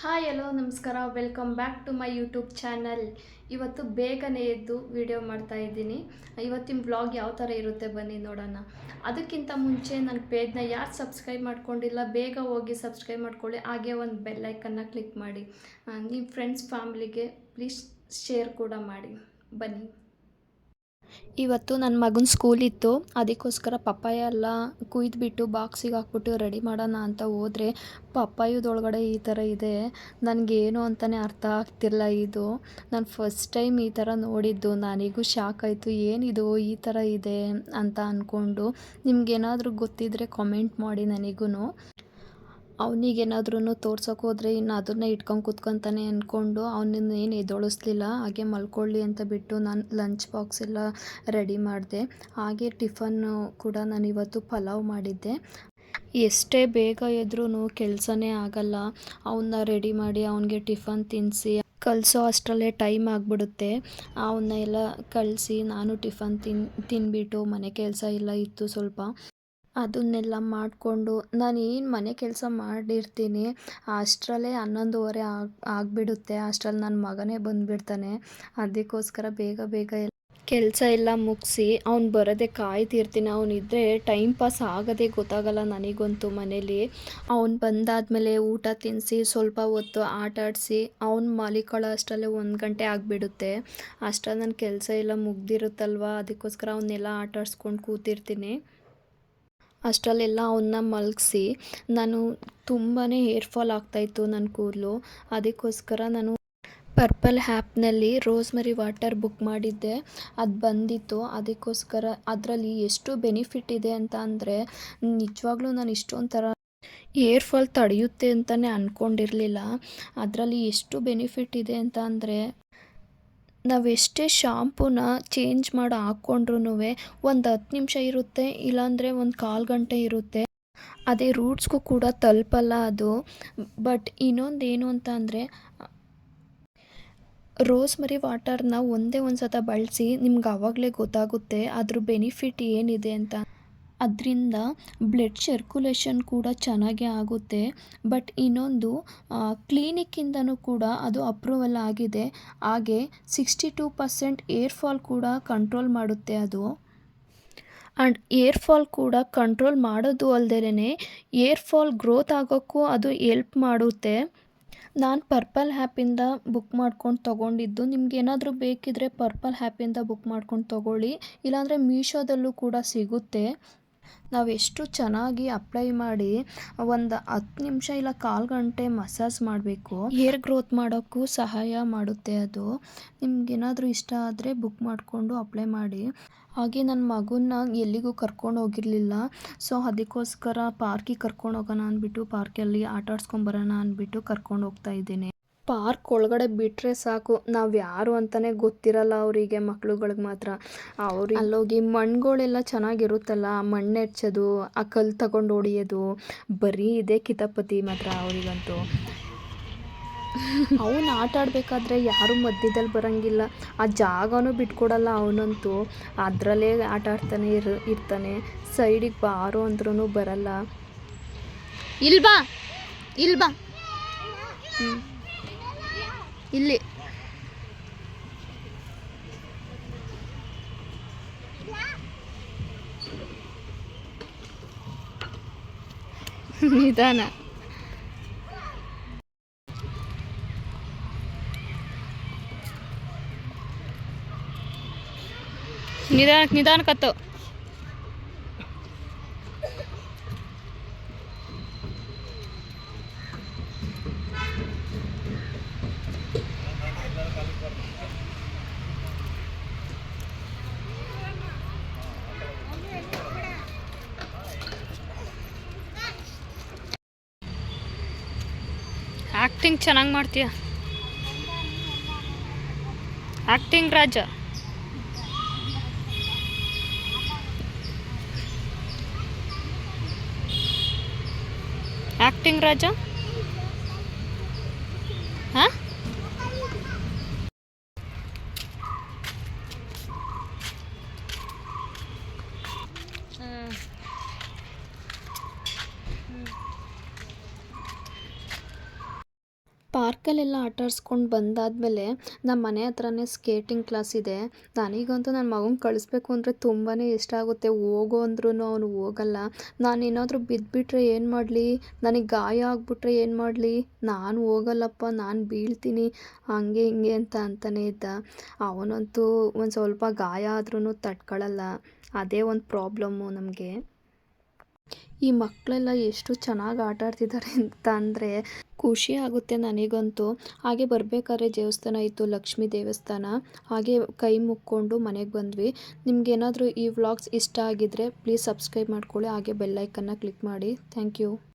Hi hello ನಮಸ್ಕಾರ, welcome back to my YouTube channel. ಇವತ್ತು ಬೇಗನೆ ಎದ್ದು ವಿಡಿಯೋ ಮಾಡ್ತಾ ಇದ್ದೀನಿ. ಇವತ್ತಿನ ವ್ಲಾಗ್ ಯಾವ ಥರ ಇರುತ್ತೆ ಬನ್ನಿ ನೋಡೋಣ. ಅದಕ್ಕಿಂತ ಮುಂಚೆ ನನ್ನ ಪೇಜ್ನ ಯಾರು ಸಬ್ಸ್ಕ್ರೈಬ್ ಮಾಡ್ಕೊಂಡಿಲ್ಲ ಬೇಗ ಹೋಗಿ ಸಬ್ಸ್ಕ್ರೈಬ್ ಮಾಡ್ಕೊಳ್ಳಿ. ಹಾಗೆ ಒಂದು ಬೆಲ್ಲೈಕನ್ನ ಕ್ಲಿಕ್ ಮಾಡಿ. ನಿಮ್ಮ ಫ್ರೆಂಡ್ಸ್ ಫ್ಯಾಮ್ಲಿಗೆ ಪ್ಲೀಸ್ ಶೇರ್ ಕೂಡ ಮಾಡಿ. ಬನ್ನಿ. ಇವತ್ತು ನನ್ನ ಮಗನ ಸ್ಕೂಲ್ ಇತ್ತು, ಅದಕ್ಕೋಸ್ಕರ ಪಪ್ಪಾಯ ಎಲ್ಲ ಕುಯ್ದುಬಿಟ್ಟು ಬಾಕ್ಸಿಗೆ ಹಾಕ್ಬಿಟ್ಟು ರೆಡಿ ಮಾಡೋಣ ಅಂತ ಹೋದರೆ ಪಪ್ಪಾಯದೊಳಗಡೆ ಈ ಥರ ಇದೆ. ನನಗೇನು ಅಂತಲೇ ಅರ್ಥ ಆಗ್ತಿಲ್ಲ. ಇದು ನಾನು ಫಸ್ಟ್ ಟೈಮ್ ಈ ಥರ ನೋಡಿದ್ದು. ನನಗೂ ಶಾಕ್ ಆಯಿತು, ಏನಿದು ಈ ಥರ ಇದೆ ಅಂತ ಅಂದ್ಕೊಂಡು. ನಿಮ್ಗೇನಾದರೂ ಗೊತ್ತಿದ್ದರೆ ಕಾಮೆಂಟ್ ಮಾಡಿ ನನಗೂ. ಅವನಿಗೇನಾದ್ರೂ ತೋರ್ಸೋಕೆ ಹೋದರೆ ಇನ್ನು ಅದನ್ನೇ ಇಟ್ಕೊಂಡು ಕೂತ್ಕೊತಾನೆ ಅಂದ್ಕೊಂಡು ಅವನನ್ನು ಏನು ಎದ್ದೊಳಿಸ್ಲಿಲ್ಲ. ಹಾಗೆ ಮಲ್ಕೊಳ್ಳಿ ಅಂತ ಬಿಟ್ಟು ನಾನು ಲಂಚ್ ಬಾಕ್ಸ್ ಎಲ್ಲ ರೆಡಿ ಮಾಡಿದೆ. ಹಾಗೆ ಟಿಫನ್ನು ಕೂಡ ನಾನು ಇವತ್ತು ಪಲಾವ್ ಮಾಡಿದ್ದೆ. ಎಷ್ಟೇ ಬೇಗ ಎದ್ರೂ ಕೆಲಸನೇ ಆಗಲ್ಲ. ಅವನ್ನ ರೆಡಿ ಮಾಡಿ ಅವನಿಗೆ ಟಿಫನ್ ತಿನ್ನಿಸಿ ಕಳಿಸೋ ಅಷ್ಟರಲ್ಲೇ ಟೈಮ್ ಆಗಿಬಿಡುತ್ತೆ. ಅವನ್ನ ಎಲ್ಲ ಕಳಿಸಿ ನಾನು ಟಿಫನ್ ತಿನ್ಬಿಟ್ಟು ಮನೆ ಕೆಲಸ ಎಲ್ಲ ಇತ್ತು ಸ್ವಲ್ಪ, ಅದನ್ನೆಲ್ಲ ಮಾಡಿಕೊಂಡು ನಾನು ಏನು ಮನೆ ಕೆಲಸ ಮಾಡಿರ್ತೀನಿ ಅಷ್ಟರಲ್ಲೇ 11:30 ಆಗಿಬಿಡುತ್ತೆ. ಅಷ್ಟರಲ್ಲಿ ನನ್ನ ಮಗನೇ ಬಂದುಬಿಡ್ತಾನೆ. ಅದಕ್ಕೋಸ್ಕರ ಬೇಗ ಬೇಗ ಕೆಲಸ ಎಲ್ಲ ಮುಗಿಸಿ ಅವ್ನು ಬರೋದೇ ಕಾಯ್ತಿರ್ತೀನಿ. ಅವನಿದ್ದರೆ ಟೈಮ್ ಪಾಸ್ ಆಗೋದೇ ಗೊತ್ತಾಗಲ್ಲ ನನಗಂತೂ ಮನೇಲಿ. ಅವ್ನು ಬಂದಾದಮೇಲೆ ಊಟ ತಿನ್ನಿಸಿ ಸ್ವಲ್ಪ ಹೊತ್ತು ಆಟ ಆಡಿಸಿ ಅವ್ನು ಮಲಿಕೊಳ್ಳೋ ಅಷ್ಟರಲ್ಲೇ 1 ಗಂಟೆ ಆಗಿಬಿಡುತ್ತೆ. ಅಷ್ಟರಲ್ಲಿ ನನ್ನ ಕೆಲಸ ಎಲ್ಲ ಮುಗ್ದಿರುತ್ತಲ್ವ, ಅದಕ್ಕೋಸ್ಕರ ಅವನ್ನೆಲ್ಲ ಆಟ ಆಡಿಸ್ಕೊಂಡು ಕೂತಿರ್ತೀನಿ. ಅಷ್ಟರಲ್ಲೆಲ್ಲ ಅವನ್ನ ಮಲಗಿಸಿ ನಾನು ತುಂಬಾ ಹೇರ್ ಫಾಲ್ ಆಗ್ತಾಯಿತ್ತು ನನ್ನ ಕೂದಲು. ಅದಕ್ಕೋಸ್ಕರ ನಾನು ಪರ್ಪಲ್ ಆ್ಯಪ್ನಲ್ಲಿ ರೋಸ್ಮರಿ ವಾಟರ್ ಬುಕ್ ಮಾಡಿದ್ದೆ. ಅದು ಬಂದಿತ್ತು. ಅದಕ್ಕೋಸ್ಕರ ಅದರಲ್ಲಿ ಎಷ್ಟು ಬೆನಿಫಿಟ್ ಇದೆ ಅಂತ ಅಂದರೆ ನಿಜವಾಗ್ಲೂ ನಾನು ಇಷ್ಟೊಂಥರ ಹೇರ್ ಫಾಲ್ ತಡೆಯುತ್ತೆ ಅಂತಲೇ ಅಂದ್ಕೊಂಡಿರಲಿಲ್ಲ. ಅದರಲ್ಲಿ ಎಷ್ಟು ಬೆನಿಫಿಟ್ ಇದೆ ಅಂತ ಅಂದರೆ ನಾವೆಷ್ಟೇ ಶಾಂಪೂನ ಚೇಂಜ್ ಮಾಡಿ ಹಾಕ್ಕೊಂಡ್ರೂ ಒಂದು 10 ನಿಮಿಷ ಇರುತ್ತೆ, ಇಲ್ಲಾಂದರೆ ಒಂದು 1/4 ಗಂಟೆ ಇರುತ್ತೆ. ಅದೇ ರೂಟ್ಸ್ಗೂ ಕೂಡ ತಲುಪಲ್ಲ ಅದು. ಬಟ್ ಇನ್ನೊಂದೇನು ಅಂತ ಅಂದರೆ ರೋಸ್ಮರಿ ವಾಟರ್ನ ಒಂದೇ ಒಂದು ಸತ ಬಳಸಿ ನಿಮ್ಗೆ ಆವಾಗಲೇ ಗೊತ್ತಾಗುತ್ತೆ ಅದ್ರ ಬೆನಿಫಿಟ್ ಏನಿದೆ ಅಂತ. ಅದರಿಂದ ಬ್ಲಡ್ ಸರ್ಕ್ಯುಲೇಷನ್ ಕೂಡ ಚೆನ್ನಾಗೇ ಆಗುತ್ತೆ. ಬಟ್ ಇನ್ನೊಂದು ಕ್ಲಿನಿಕ್ಕಿಂದನೂ ಕೂಡ ಅದು ಅಪ್ರೂವಲ್ ಆಗಿದೆ. ಹಾಗೆ 62% ಏರ್ ಫಾಲ್ ಕೂಡ ಕಂಟ್ರೋಲ್ ಮಾಡುತ್ತೆ ಅದು. ಆ್ಯಂಡ್ ಏರ್ ಫಾಲ್ ಕೂಡ ಕಂಟ್ರೋಲ್ ಮಾಡೋದು ಅಲ್ಲದೇ ಏರ್ ಫಾಲ್ ಗ್ರೋತ್ ಆಗೋಕ್ಕೂ ಅದು ಎಲ್ಪ್ ಮಾಡುತ್ತೆ. ನಾನು ಪರ್ಪಲ್ ಆ್ಯಪಿಂದ ಬುಕ್ ಮಾಡ್ಕೊಂಡು ತೊಗೊಂಡಿದ್ದು. ನಿಮ್ಗೇನಾದರೂ ಬೇಕಿದ್ದರೆ ಪರ್ಪಲ್ ಆ್ಯಪಿಂದ ಬುಕ್ ಮಾಡ್ಕೊಂಡು ತೊಗೊಳ್ಳಿ, ಇಲ್ಲಾಂದರೆ ಮೀಶೋದಲ್ಲೂ ಕೂಡ ಸಿಗುತ್ತೆ. ನಾವೆಷ್ಟು ಚೆನ್ನಾಗಿ ಅಪ್ಲೈ ಮಾಡಿ ಒಂದು 10 ನಿಮಿಷ ಇಲ್ಲ 1/4 ಗಂಟೆ ಮಸಾಜ್ ಮಾಡಬೇಕು. ಹೇರ್ ಗ್ರೋತ್ ಮಾಡೋಕ್ಕೂ ಸಹಾಯ ಮಾಡುತ್ತೆ ಅದು. ನಿಮ್ಗೇನಾದರೂ ಇಷ್ಟ ಆದರೆ ಬುಕ್ ಮಾಡಿಕೊಂಡು ಅಪ್ಲೈ ಮಾಡಿ. ಹಾಗೆ ನನ್ನ ಮಗನ್ನ ಎಲ್ಲಿಗೂ ಕರ್ಕೊಂಡು ಹೋಗಿರಲಿಲ್ಲ. ಸೊ ಅದಕ್ಕೋಸ್ಕರ ಪಾರ್ಕಿಗೆ ಕರ್ಕೊಂಡು ಹೋಗೋಣ ಅಂದ್ಬಿಟ್ಟು ಪಾರ್ಕಲ್ಲಿ ಆಟ ಆಡ್ಸ್ಕೊಂಬರೋಣ ಅಂದ್ಬಿಟ್ಟು ಕರ್ಕೊಂಡು ಹೋಗ್ತಾ ಇದ್ದೀನಿ. ಪಾರ್ಕ್ ಒಳಗಡೆ ಬಿಟ್ಟರೆ ಸಾಕು, ನಾವು ಯಾರು ಅಂತಲೇ ಗೊತ್ತಿರಲ್ಲ ಅವರಿಗೆ, ಮಕ್ಳುಗಳಿಗೆ ಮಾತ್ರ. ಅವ್ರಿಗೆ ಅಲ್ಲೋಗಿ ಮಣ್ಣುಗಳೆಲ್ಲ ಚೆನ್ನಾಗಿರುತ್ತಲ್ಲ, ಮಣ್ಣು ಹೆಚ್ಚೋದು, ಆ ಕಲ್ಲು ತಗೊಂಡು ಹೊಡಿಯೋದು, ಬರೀ ಇದೇ ಕಿತಾಪತಿ ಮಾತ್ರ ಅವರಿಗಂತೂ. ಅವನು ಆಟ ಆಡಬೇಕಾದ್ರೆ ಯಾರೂ ಮಧ್ಯದಲ್ಲಿ ಬರೋಂಗಿಲ್ಲ. ಆ ಜಾಗನೂ ಬಿಟ್ಕೊಡಲ್ಲ ಅವನಂತೂ. ಅದರಲ್ಲೇ ಆಟ ಆಡ್ತಾನೆ ಇರ್ತಾನೆ. ಸೈಡಿಗೆ ಬಾರೋ ಅಂದ್ರೂ ಬರಲ್ಲ. ಇಲ್ಬಾ ಇಲ್ಬಾ ಇಲ್ಲಿ ನಿಧಾನ. ನಿಧಾನಕ್ಕತ್ತು. ಆ್ಯಕ್ಟಿಂಗ್ ಚೆನ್ನಾಗಿ ಮಾಡ್ತೀಯ. ಆ್ಯಕ್ಟಿಂಗ್ ರಾಜ. ಆ್ಯಕ್ಟಿಂಗ್ ರಾಜ. ಹಾಂ ಪಾರ್ಕಲ್ಲೆಲ್ಲ ಆಟ ಆಡ್ಸ್ಕೊಂಡು ಬಂದಾದಮೇಲೆ ನಮ್ಮ ಮನೆ ಹತ್ರನೇ ಸ್ಕೇಟಿಂಗ್ ಕ್ಲಾಸ್ ಇದೆ. ನನಗಂತೂ ನನ್ನ ಮಗನ ಕಳಿಸ್ಬೇಕು ಅಂದರೆ ತುಂಬಾ ಇಷ್ಟ ಆಗುತ್ತೆ. ಹೋಗು ಅಂದ್ರೂ ಅವನು ಹೋಗಲ್ಲ. ನಾನೇನಾದರೂ ಬಿದ್ದುಬಿಟ್ರೆ ಏನು ಮಾಡಲಿ, ನನಗೆ ಗಾಯ ಆಗಿಬಿಟ್ರೆ ಏನು ಮಾಡಲಿ, ನಾನು ಹೋಗಲ್ಲಪ್ಪ, ನಾನು ಬೀಳ್ತೀನಿ, ಹಂಗೆ ಹಿಂಗೆ ಅಂತ ಅಂತಾನೇ ಇದ್ದ. ಅವನಂತೂ ಒಂದು ಸ್ವಲ್ಪ ಗಾಯ ಆದ್ರೂ ತಡ್ಕೊಳ್ಳಲ್ಲ. ಅದೇ ಒಂದು ಪ್ರಾಬ್ಲಮ್ಮು ನಮಗೆ. ಈ ಮಕ್ಕಳೆಲ್ಲ ಎಷ್ಟು ಚೆನ್ನಾಗಿ ಆಟ ಆಡ್ತಿದ್ದಾರೆ ಅಂತ ಅಂದರೆ ಖುಷಿ ಆಗುತ್ತೆ ನನಗಂತೂ. ಹಾಗೆ ಬರಬೇಕಾದ್ರೆ ದೇವಸ್ಥಾನ ಇತ್ತು, ಲಕ್ಷ್ಮೀ ದೇವಸ್ಥಾನ. ಹಾಗೆ ಕೈ ಮುಕ್ಕೊಂಡು ಮನೆಗೆ ಬಂದ್ವಿ. ನಿಮ್ಗೇನಾದರೂ ಈ ವ್ಲಾಗ್ಸ್ ಇಷ್ಟ ಆಗಿದ್ದರೆ ಪ್ಲೀಸ್ ಸಬ್ಸ್ಕ್ರೈಬ್ ಮಾಡ್ಕೊಳ್ಳಿ. ಹಾಗೆ ಬೆಲ್ ಐಕನ್ನ ಕ್ಲಿಕ್ ಮಾಡಿ. Thank you.